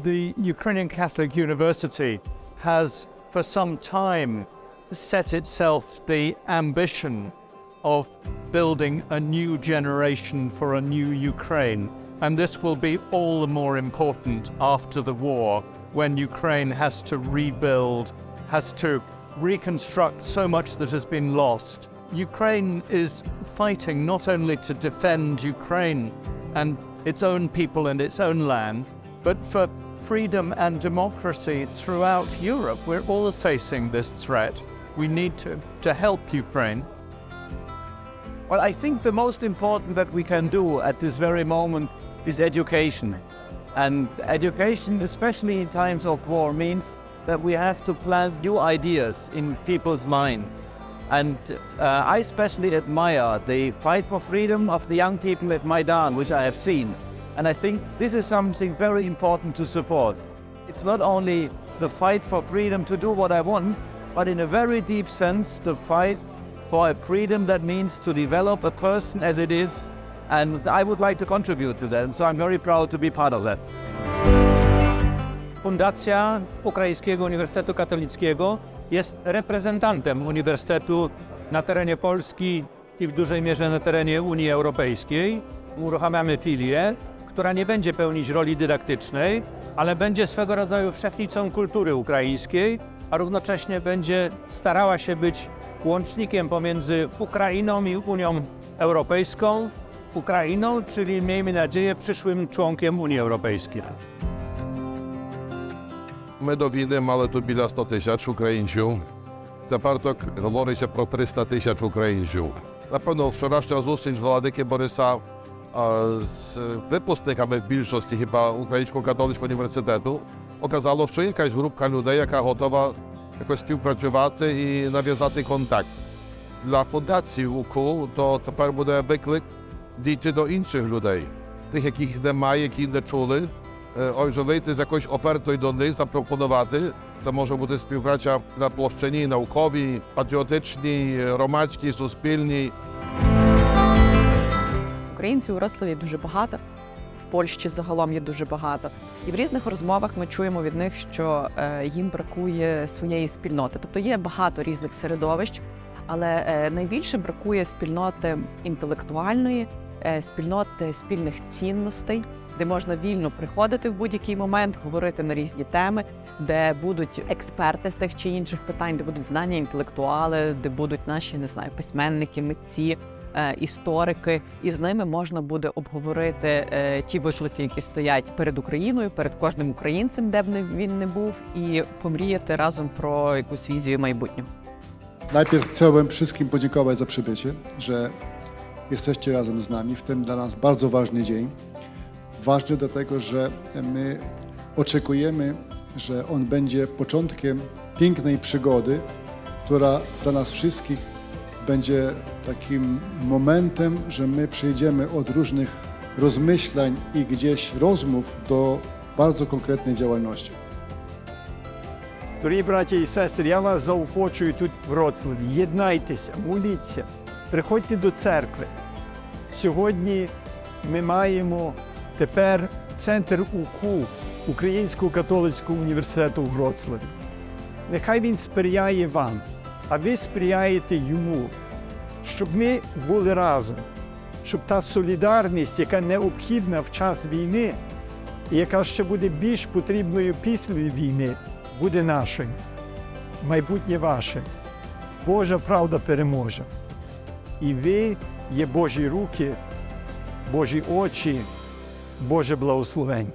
The Ukrainian Catholic University has for some time set itself the ambition of building a new generation for a new Ukraine. And this will be all the more important after the war, when Ukraine has to rebuild, has to reconstruct so much that has been lost. Ukraine is fighting not only to defend Ukraine and its own people and its own land, but for freedom and democracy throughout Europe. We're all facing this threat. We need to help Ukraine. Well, I think the most important that we can do at this very moment is education. And education, especially in times of war, means that we have to plant new ideas in people's mind. And I especially admire the fight for freedom of the young people at Maidan, which I have seen. And I think this is something very important to support. It's not only the fight for freedom to do what I want, but in a very deep sense, the fight for a freedom that means to develop a person as it is. And I would like to contribute to that. And so I'm very proud to be part of that. Fundacja Ukraińskiego Uniwersytetu Katolickiego jest reprezentantem uniwersytetu na terenie Polski i w dużej mierze na terenie Unii Europejskiej. Uruchamiamy filię, która nie będzie pełnić roli dydaktycznej, ale będzie swego rodzaju szefnicą kultury ukraińskiej, a równocześnie będzie starała się być łącznikiem pomiędzy Ukrainą i Unią Europejską. Ukrainą, czyli miejmy nadzieję przyszłym członkiem Unii Europejskiej. Ми до війни мали тут біля 100 тисяч українців. Тепер так говориться про 300 тисяч українців. Напевно, вчорашня зустріч владики Бориса з випускниками в більшості хіба Українського католицького університету показало, що є якась групка людей, яка готова якось співпрацювати і нав'язати контакт. Для фундації УКУ то тепер буде виклик дійти до інших людей, тих, яких немає, які не чули, отже, вийти з якоюсь офертою до них, запропонувати. Це може бути співпраця на площині науковій, патріотичній, громадській, суспільній. Українців у Вроцлаві дуже багато, в Польщі загалом є дуже багато. І в різних розмовах ми чуємо від них, що їм бракує своєї спільноти. Тобто є багато різних середовищ, але найбільше бракує спільноти інтелектуальної, спільноти спільних цінностей, де можна вільно приходити в будь-який момент, говорити на різні теми, де будуть експерти з тих чи інших питань, де будуть знані інтелектуали, де будуть наші, не знаю, письменники, митці, історики, і з ними можна буде обговорити ті виклики, які стоять перед Україною, перед кожним українцем, де б він не був, і помріяти разом про якусь візію майбутнього. Najpierw chciałbym wszystkim podziękować za przybycie, że jesteście razem z nami w ten dla nas bardzo ważny dzień. Ważny dlatego, że my oczekujemy, że on będzie początkiem pięknej przygody, która dla nas wszystkich będzie takim momentem, że my przejdziemy od różnych rozmyślań i gdzieś rozmów do bardzo konkretnej działalności. Дорогі браті і сестри, я вас заохочую тут в Вроцлаві. Єднайтеся, моліться, приходьте до церкви. Сьогодні ми маємо тепер центр УКУ, Українського католицького університету в Вроцлаві. Нехай він сприяє вам, а ви сприяєте йому, щоб ми були разом, щоб та солідарність, яка необхідна в час війни, і яка ще буде більш потрібною після війни, буде нашою. Майбутнє ваше. Божа правда переможе. І ви є Божі руки, Божі очі, Боже благословення.